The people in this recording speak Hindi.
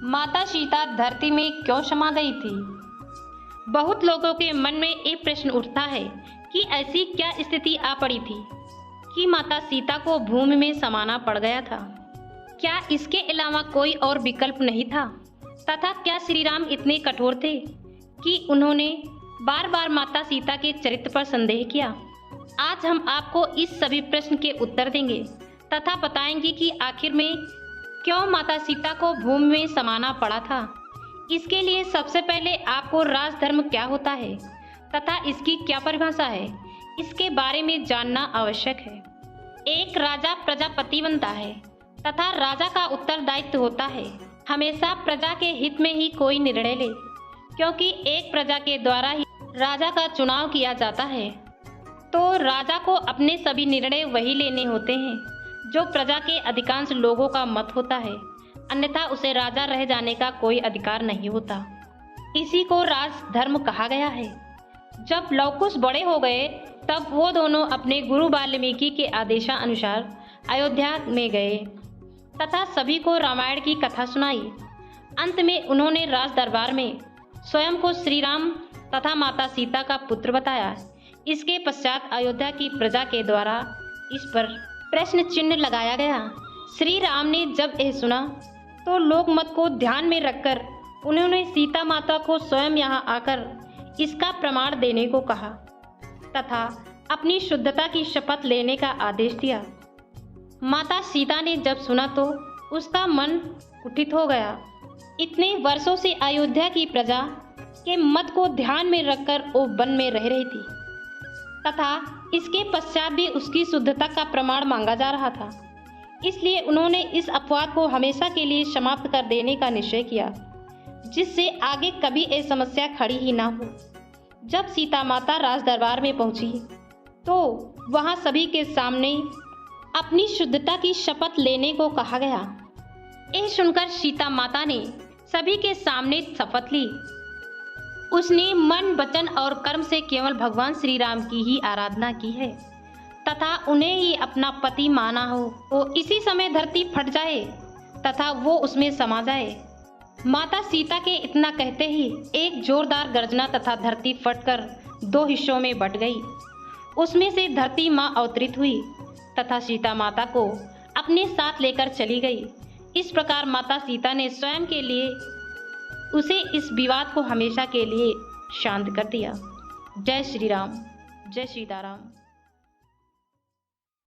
माता सीता धरती में क्यों समा गई थी? बहुत लोगों के मन में एक प्रश्न उठता है कि ऐसी क्या स्थिति आ पड़ी थी कि माता सीता को भूमि में समाना पड़ गया था। क्या इसके अलावा कोई और विकल्प नहीं था? तथा क्या श्री राम इतने कठोर थे कि उन्होंने बार बार माता सीता के चरित्र पर संदेह किया? आज हम आपको इस सभी प्रश्न के उत्तर देंगे तथा बताएंगे कि आखिर में क्यों माता सीता को भूमि में समाना पड़ा था। इसके लिए सबसे पहले आपको राजधर्म क्या होता है तथा इसकी क्या परिभाषा है, इसके बारे में जानना आवश्यक है। एक राजा प्रजापति बनता है तथा राजा का उत्तरदायित्व होता है हमेशा प्रजा के हित में ही कोई निर्णय ले, क्योंकि एक प्रजा के द्वारा ही राजा का चुनाव किया जाता है। तो राजा को अपने सभी निर्णय वही लेने होते हैं जो प्रजा के अधिकांश लोगों का मत होता है, अन्यथा उसे राजा रह जाने का कोई अधिकार नहीं होता। इसी को राजधर्म कहा गया है। जब लवकुश बड़े हो गए तब वो दोनों अपने गुरु वाल्मीकि के आदेशानुसार अयोध्या में गए तथा सभी को रामायण की कथा सुनाई। अंत में उन्होंने राज दरबार में स्वयं को श्री राम तथा माता सीता का पुत्र बताया। इसके पश्चात अयोध्या की प्रजा के द्वारा इस पर प्रश्न चिन्ह लगाया गया। श्री राम ने जब यह सुना तो लोकमत को ध्यान में रखकर उन्होंने सीता माता को स्वयं यहाँ आकर इसका प्रमाण देने को कहा तथा अपनी शुद्धता की शपथ लेने का आदेश दिया। माता सीता ने जब सुना तो उसका मन कुटित हो गया। इतने वर्षों से अयोध्या की प्रजा के मत को ध्यान में रखकर वो वन में रह रही थी तथा इसके पश्चात भी उसकी शुद्धता का प्रमाण मांगा जा रहा था। इसलिए उन्होंने इस अपवाद को हमेशा के लिए समाप्त कर देने का निश्चय किया, जिससे आगे कभी ये समस्या खड़ी ही ना हो। जब सीता माता राज दरबार में पहुंची तो वहां सभी के सामने अपनी शुद्धता की शपथ लेने को कहा गया। यह सुनकर सीता माता ने सभी के सामने शपथ ली। उसने मन, वचन और कर्म से केवल भगवान श्री राम की ही आराधना की है तथा उन्हें ही अपना पति माना हो। वो इसी समय धरती फट जाए तथा वो उसमें समा जाए। माता सीता के इतना कहते ही एक जोरदार गर्जना तथा धरती फटकर दो हिस्सों में बट गई। उसमें से धरती माँ अवतरित हुई तथा सीता माता को अपने साथ लेकर चली गई। इस प्रकार माता सीता ने स्वयं के लिए उसे इस विवाद को हमेशा के लिए शांत कर दिया। जय श्री राम, जय सीताराम।